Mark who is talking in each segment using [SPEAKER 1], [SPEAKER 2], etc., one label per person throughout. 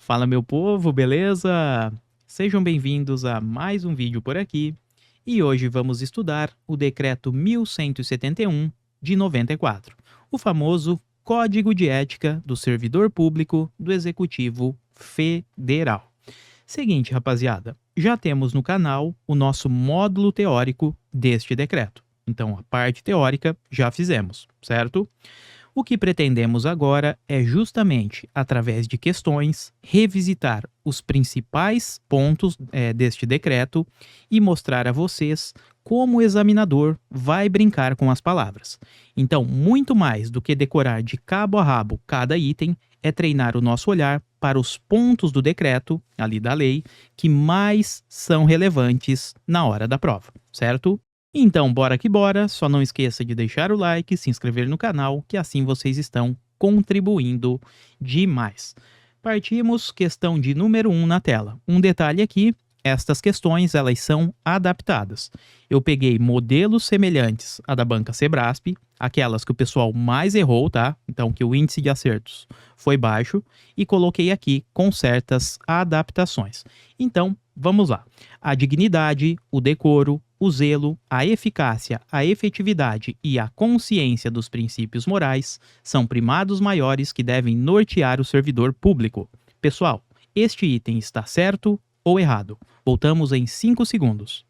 [SPEAKER 1] Fala meu povo, beleza? Sejam bem-vindos a mais um vídeo por aqui e hoje vamos estudar o Decreto 1171 de 94, o famoso Código de Ética do Servidor Público do Executivo Federal. Seguinte, rapaziada, já temos no canal o nosso módulo teórico deste decreto. Então, a parte teórica já fizemos, certo? O que pretendemos agora é justamente, através de questões, revisitar os principais pontos deste decreto e mostrar a vocês como o examinador vai brincar com as palavras. Então, muito mais do que decorar de cabo a rabo cada item, é treinar o nosso olhar para os pontos do decreto, ali da lei, que mais são relevantes na hora da prova, certo? Então, bora que bora, só não esqueça de deixar o like, se inscrever no canal, que assim vocês estão contribuindo demais. Partimos, questão de número 1 na tela. Um detalhe aqui, estas questões elas são adaptadas. Eu peguei modelos semelhantes à da banca Sebrasp, aquelas que o pessoal mais errou, tá? Então, que o índice de acertos foi baixo, e coloquei aqui com certas adaptações. Então, vamos lá. A dignidade, o decoro, o zelo, a eficácia, a efetividade e a consciência dos princípios morais são primados maiores que devem nortear o servidor público. Pessoal, este item está certo ou errado? Voltamos em 5 segundos.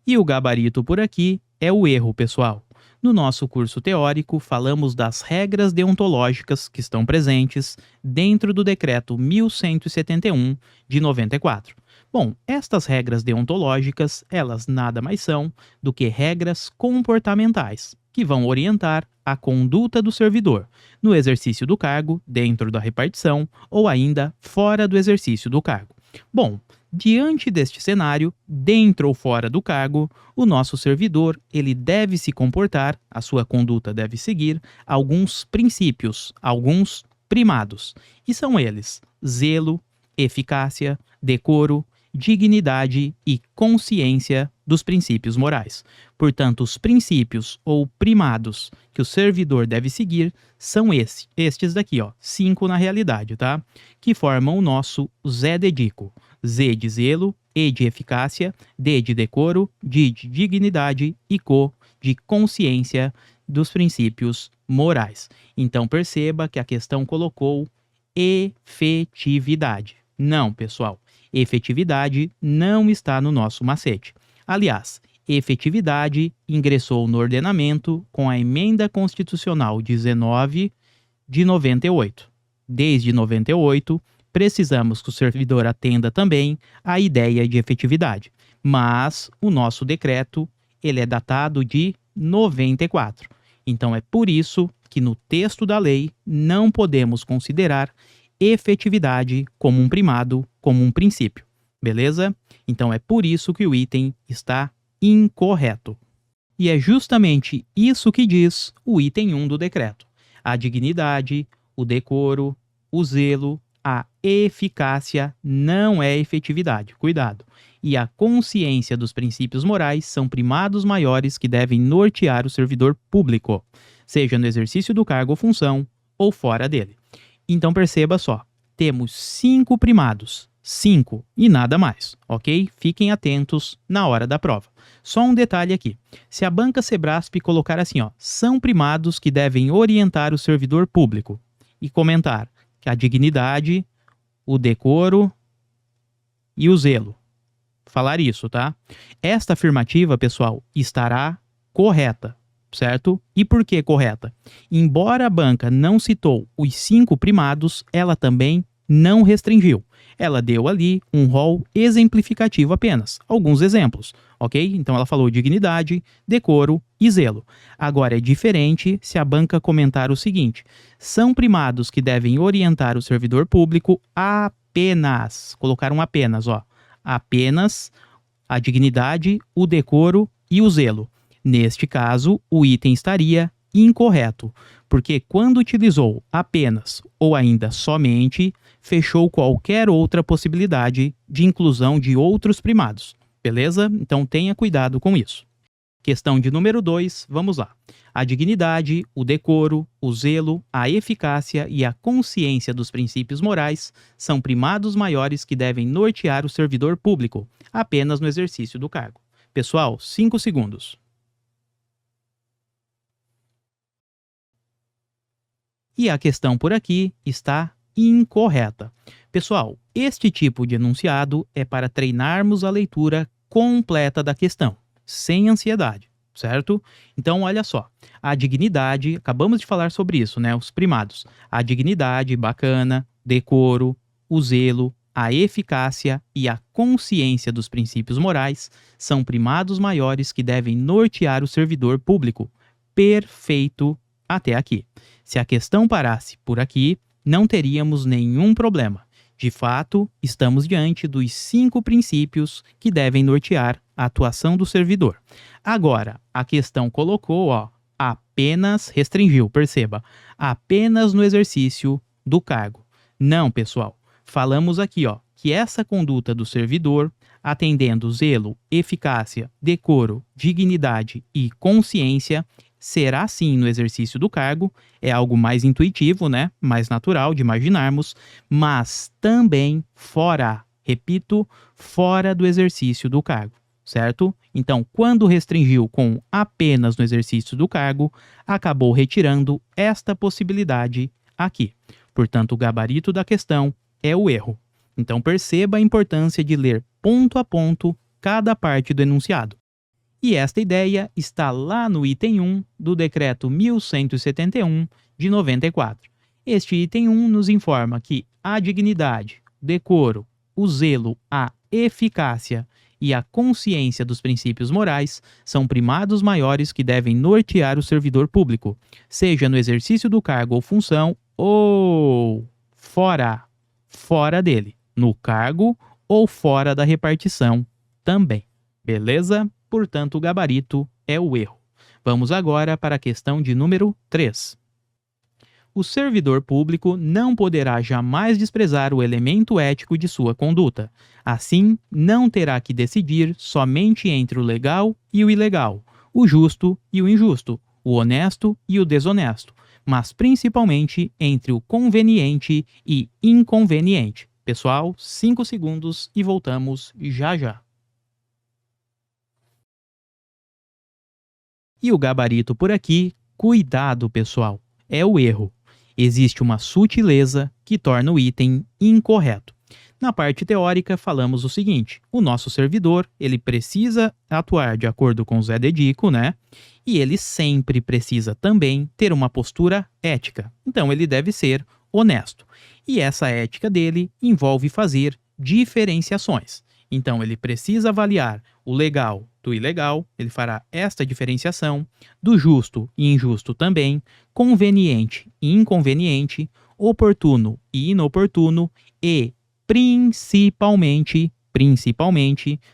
[SPEAKER 1] E o gabarito por aqui é o erro, pessoal. No nosso curso teórico, falamos das regras deontológicas que estão presentes dentro do Decreto 1171 de 94. Bom, estas regras deontológicas, elas nada mais são do que regras comportamentais, que vão orientar a conduta do servidor no exercício do cargo, dentro da repartição ou ainda fora do exercício do cargo. Bom, diante deste cenário, dentro ou fora do cargo, o nosso servidor ele deve se comportar, a sua conduta deve seguir alguns princípios, alguns primados. E são eles: zelo, eficácia, decoro, dignidade e consciência dos princípios morais. Portanto, os princípios ou primados que o servidor deve seguir são estes daqui, ó, 5 na realidade, tá? Que formam o nosso ZDDICO. Z de zelo, E de eficácia, D de decoro, D de dignidade e CO de consciência dos princípios morais. Então perceba que a questão colocou efetividade. Não, pessoal, efetividade não está no nosso macete. Aliás, efetividade ingressou no ordenamento com a Emenda Constitucional 19 de 98. Desde 98, precisamos que o servidor atenda também à ideia de efetividade. Mas o nosso decreto ele é datado de 94. Então é por isso que no texto da lei não podemos considerar efetividade como um primado, como um princípio. Beleza? Então é por isso que o item está incorreto. E é justamente isso que diz o item 1 do decreto. A dignidade, o decoro, o zelo, a eficácia não é efetividade, cuidado. E a consciência dos princípios morais são primados maiores que devem nortear o servidor público, seja no exercício do cargo ou função ou fora dele. Então perceba só, temos 5 primados, 5 e nada mais, ok? Fiquem atentos na hora da prova. Só um detalhe aqui, se a banca Sebrasp colocar assim, ó, são primados que devem orientar o servidor público e comentar que a dignidade, o decoro e o zelo. Falar isso, tá? Esta afirmativa, pessoal, estará correta, certo? E por que correta? Embora a banca não citou os 5 primados, ela também não restringiu. Ela deu ali um rol exemplificativo apenas, alguns exemplos, ok? Então ela falou dignidade, decoro e zelo. Agora é diferente se a banca comentar o seguinte: são primados que devem orientar o servidor público apenas, colocaram apenas, ó, apenas a dignidade, o decoro e o zelo. Neste caso, o item estaria incorreto, porque quando utilizou apenas ou ainda somente, fechou qualquer outra possibilidade de inclusão de outros primados, beleza? Então tenha cuidado com isso. Questão de número 2, vamos lá. A dignidade, o decoro, o zelo, a eficácia e a consciência dos princípios morais são primados maiores que devem nortear o servidor público, apenas no exercício do cargo. Pessoal, 5 segundos. E a questão por aqui está incorreta. Pessoal, este tipo de enunciado é para treinarmos a leitura completa da questão, sem ansiedade, certo? Então, olha só, a dignidade, acabamos de falar sobre isso, né? Os primados. A dignidade, bacana, decoro, o zelo, a eficácia e a consciência dos princípios morais são primados maiores que devem nortear o servidor público. Perfeito até aqui. Se a questão parasse por aqui, não teríamos nenhum problema. De fato, estamos diante dos 5 princípios que devem nortear a atuação do servidor. Agora, a questão colocou, apenas restringiu, perceba, apenas no exercício do cargo. Não, pessoal. Falamos aqui, que essa conduta do servidor, atendendo zelo, eficácia, decoro, dignidade e consciência, será sim no exercício do cargo, é algo mais intuitivo, né? Mais natural de imaginarmos, mas também fora, repito, fora do exercício do cargo, certo? Então, quando restringiu com apenas no exercício do cargo, acabou retirando esta possibilidade aqui. Portanto, o gabarito da questão é o erro. Então, perceba a importância de ler ponto a ponto cada parte do enunciado. E esta ideia está lá no item 1 do Decreto 1171 de 94. Este item 1 nos informa que a dignidade, o decoro, o zelo, a eficácia e a consciência dos princípios morais são primados maiores que devem nortear o servidor público, seja no exercício do cargo ou função ou fora dele, no cargo ou fora da repartição também. Beleza? Portanto, o gabarito é o erro. Vamos agora para a questão de número 3. O servidor público não poderá jamais desprezar o elemento ético de sua conduta. Assim, não terá que decidir somente entre o legal e o ilegal, o justo e o injusto, o honesto e o desonesto, mas principalmente entre o conveniente e inconveniente. Pessoal, 5 segundos e voltamos já já. E o gabarito por aqui, cuidado pessoal, é o erro. Existe uma sutileza que torna o item incorreto. Na parte teórica, falamos o seguinte: o nosso servidor, ele precisa atuar de acordo com o Zé Dedico, né? E ele sempre precisa também ter uma postura ética. Então, ele deve ser honesto. E essa ética dele envolve fazer diferenciações. Então, ele precisa avaliar o legal do ilegal, ele fará esta diferenciação, do justo e injusto também, conveniente e inconveniente, oportuno e inoportuno e, principalmente,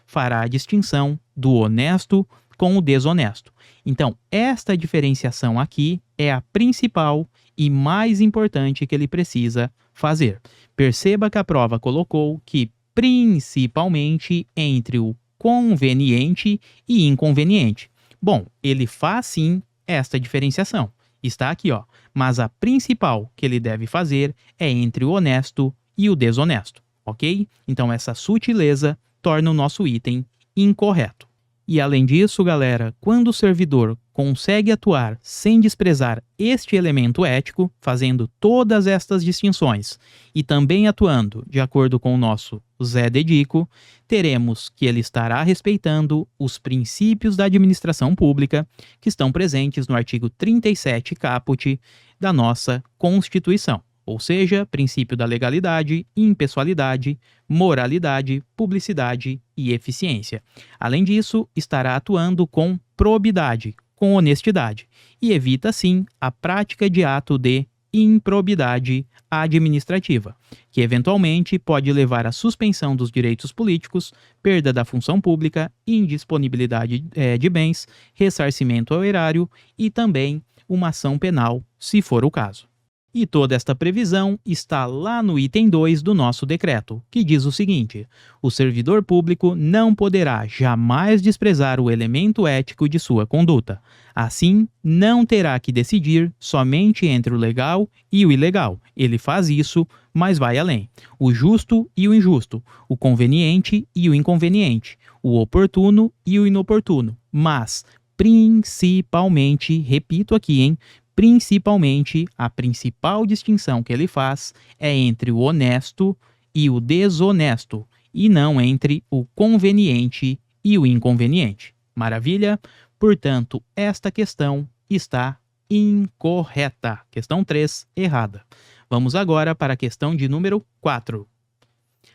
[SPEAKER 1] fará a distinção do honesto com o desonesto. Então, esta diferenciação aqui é a principal e mais importante que ele precisa fazer. Perceba que a prova colocou que principalmente entre o conveniente e inconveniente. Bom, ele faz sim esta diferenciação. Está aqui, mas a principal que ele deve fazer é entre o honesto e o desonesto, ok? Então essa sutileza torna o nosso item incorreto. E além disso, galera, quando o servidor consegue atuar sem desprezar este elemento ético, fazendo todas estas distinções e também atuando de acordo com o nosso Zé Dedico, teremos que ele estará respeitando os princípios da administração pública que estão presentes no artigo 37 caput da nossa Constituição. Ou seja, princípio da legalidade, impessoalidade, moralidade, publicidade e eficiência. Além disso, estará atuando com probidade, com honestidade, e evita, sim, a prática de ato de improbidade administrativa, que eventualmente pode levar à suspensão dos direitos políticos, perda da função pública, indisponibilidade de bens, ressarcimento ao erário e também uma ação penal, se for o caso. E toda esta previsão está lá no item 2 do nosso decreto, que diz o seguinte: o servidor público não poderá jamais desprezar o elemento ético de sua conduta. Assim, não terá que decidir somente entre o legal e o ilegal. Ele faz isso, mas vai além. O justo e o injusto, o conveniente e o inconveniente, o oportuno e o inoportuno. Mas, principalmente, repito aqui, hein? Principalmente, a principal distinção que ele faz é entre o honesto e o desonesto, e não entre o conveniente e o inconveniente. Maravilha? Portanto, esta questão está incorreta. Questão 3, errada. Vamos agora para a questão de número 4.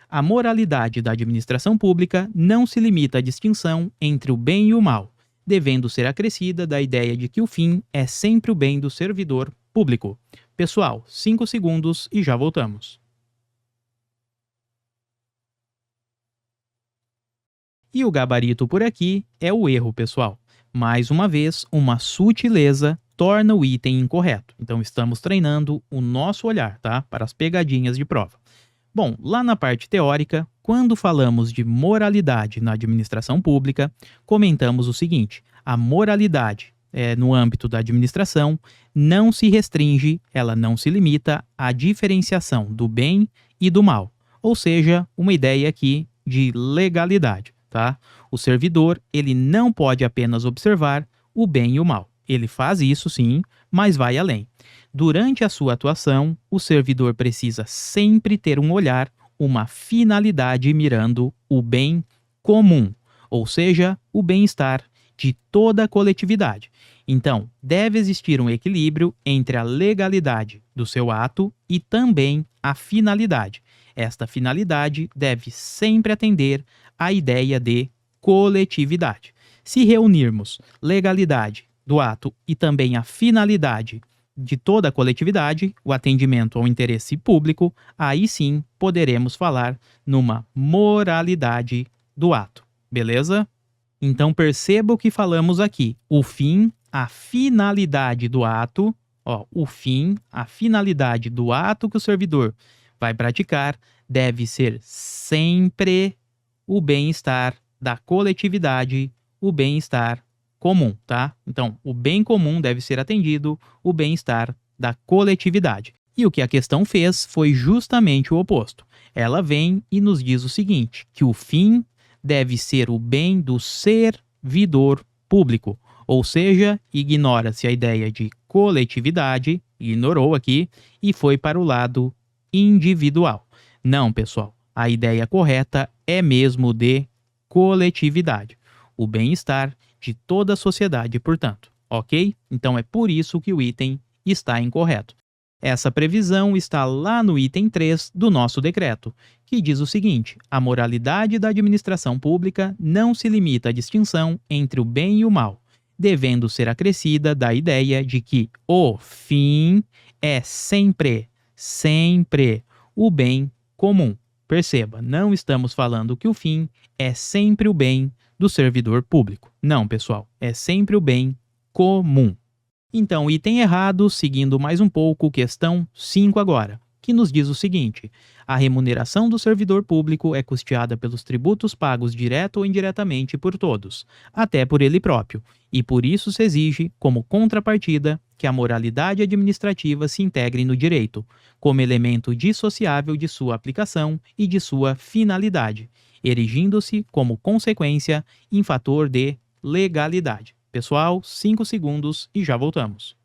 [SPEAKER 1] A moralidade da administração pública não se limita à distinção entre o bem e o mal, devendo ser acrescida da ideia de que o fim é sempre o bem do servidor público. Pessoal, 5 segundos e já voltamos. E o gabarito por aqui é o erro, pessoal. Mais uma vez, uma sutileza torna o item incorreto. Então, estamos treinando o nosso olhar, tá? Para as pegadinhas de prova. Bom, lá na parte teórica, quando falamos de moralidade na administração pública, comentamos o seguinte: a moralidade no âmbito da administração não se restringe, ela não se limita à diferenciação do bem e do mal, ou seja, uma ideia aqui de legalidade, tá? O servidor, ele não pode apenas observar o bem e o mal. Ele faz isso sim, mas vai além. Durante a sua atuação, o servidor precisa sempre ter um olhar, uma finalidade mirando o bem comum, ou seja, o bem-estar de toda a coletividade. Então, deve existir um equilíbrio entre a legalidade do seu ato e também a finalidade. Esta finalidade deve sempre atender à ideia de coletividade. Se reunirmos legalidade do ato e também a finalidade de toda a coletividade, o atendimento ao interesse público, aí sim poderemos falar numa moralidade do ato. Beleza? Então perceba o que falamos aqui. O fim, a finalidade do ato, o fim, a finalidade do ato que o servidor vai praticar deve ser sempre o bem-estar da coletividade, o bem-estar comum, tá? Então, o bem comum deve ser atendido, o bem-estar da coletividade. E o que a questão fez foi justamente o oposto. Ela vem e nos diz o seguinte, que o fim deve ser o bem do servidor público, ou seja, ignora-se a ideia de coletividade, ignorou aqui, e foi para o lado individual. Não, pessoal, a ideia correta é mesmo de coletividade, o bem-estar de toda a sociedade, portanto, ok? Então é por isso que o item está incorreto. Essa previsão está lá no item 3 do nosso decreto, que diz o seguinte: a moralidade da administração pública não se limita à distinção entre o bem e o mal, devendo ser acrescida da ideia de que o fim é sempre o bem comum. Perceba, não estamos falando que o fim é sempre o bem do servidor público. Não, pessoal, é sempre o bem comum. Então, item errado, seguindo mais um pouco, questão 5 agora, que nos diz o seguinte: a remuneração do servidor público é custeada pelos tributos pagos direto ou indiretamente por todos, até por ele próprio, e por isso se exige, como contrapartida, que a moralidade administrativa se integre no direito, como elemento dissociável de sua aplicação e de sua finalidade, erigindo-se como consequência em fator de legalidade. Pessoal, 5 segundos e já voltamos.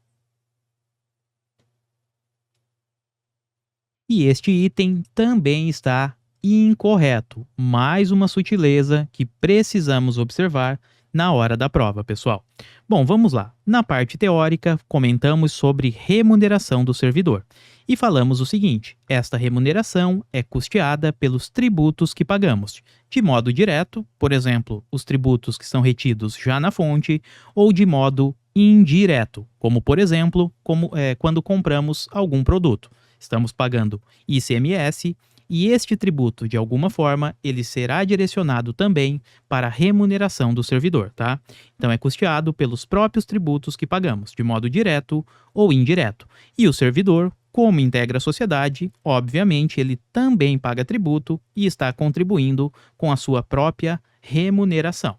[SPEAKER 1] E este item também está incorreto. Mais uma sutileza que precisamos observar na hora da prova, pessoal. Bom, vamos lá. Na parte teórica, comentamos sobre remuneração do servidor. E falamos o seguinte: esta remuneração é custeada pelos tributos que pagamos, de modo direto, por exemplo, os tributos que são retidos já na fonte, ou de modo indireto, como por exemplo, quando compramos algum produto. Estamos pagando ICMS e este tributo, de alguma forma, ele será direcionado também para a remuneração do servidor, tá? Então é custeado pelos próprios tributos que pagamos, de modo direto ou indireto. E o servidor, como integra a sociedade, obviamente ele também paga tributo e está contribuindo com a sua própria remuneração.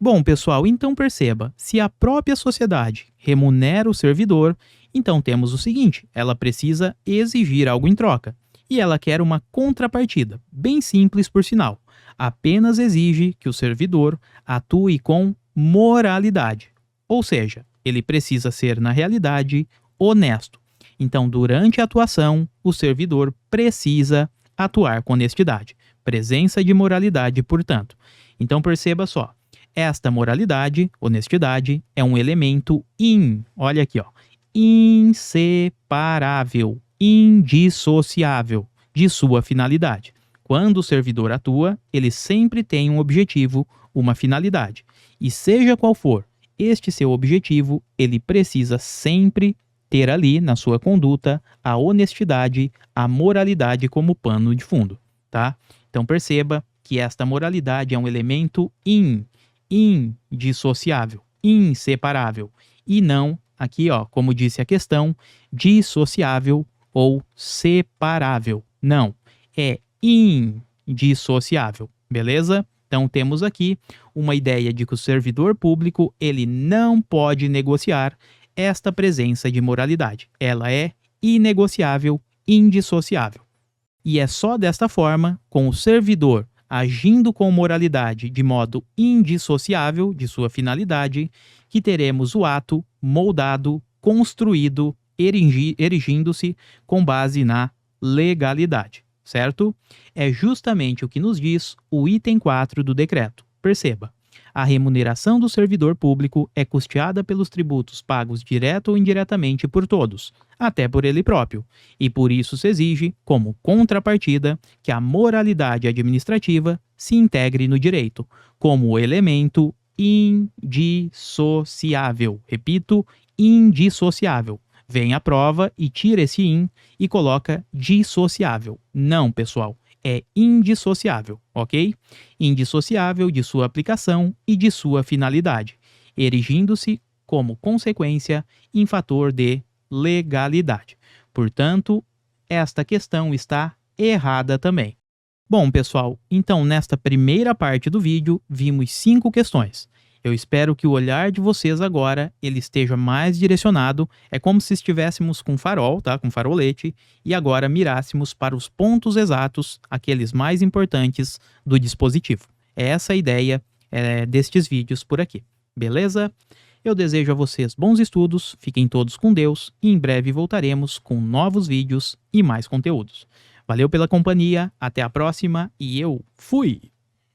[SPEAKER 1] Bom, pessoal, então perceba, se a própria sociedade remunera o servidor, então temos o seguinte, ela precisa exigir algo em troca. E ela quer uma contrapartida, bem simples por sinal. Apenas exige que o servidor atue com moralidade. Ou seja, ele precisa ser, na realidade, honesto. Então, durante a atuação, o servidor precisa atuar com honestidade. Presença de moralidade, portanto. Então, perceba só. Esta moralidade, honestidade, é um elemento olha aqui, ó, inseparável, indissociável de sua finalidade. Quando o servidor atua, ele sempre tem um objetivo, uma finalidade. E seja qual for este seu objetivo, ele precisa sempre ter ali na sua conduta a honestidade, a moralidade como pano de fundo, tá? Então perceba que esta moralidade é um elemento indissociável, inseparável, e não, aqui ó, como disse a questão, dissociável ou separável. Não, é indissociável, beleza? Então temos aqui uma ideia de que o servidor público ele não pode negociar esta presença de moralidade. Ela é inegociável, indissociável. E é só desta forma, com o servidor agindo com moralidade de modo indissociável de sua finalidade, que teremos o ato moldado, construído, erigindo-se com base na legalidade, certo? É justamente o que nos diz o item 4 do decreto. Perceba, a remuneração do servidor público é custeada pelos tributos pagos direto ou indiretamente por todos, até por ele próprio, e por isso se exige, como contrapartida, que a moralidade administrativa se integre no direito, como elemento indissociável. Repito, indissociável. Vem a prova e tira esse e coloca dissociável. Não, pessoal, é indissociável, ok? Indissociável de sua aplicação e de sua finalidade, erigindo-se como consequência em fator de legalidade. Portanto, esta questão está errada também. Bom, pessoal, então nesta primeira parte do vídeo vimos 5 questões. Eu espero que o olhar de vocês agora ele esteja mais direcionado, é como se estivéssemos com farol, tá? Com farolete, e agora mirássemos para os pontos exatos, aqueles mais importantes do dispositivo. É essa a ideia destes vídeos por aqui, beleza? Eu desejo a vocês bons estudos, fiquem todos com Deus e em breve voltaremos com novos vídeos e mais conteúdos. Valeu pela companhia, até a próxima e eu fui!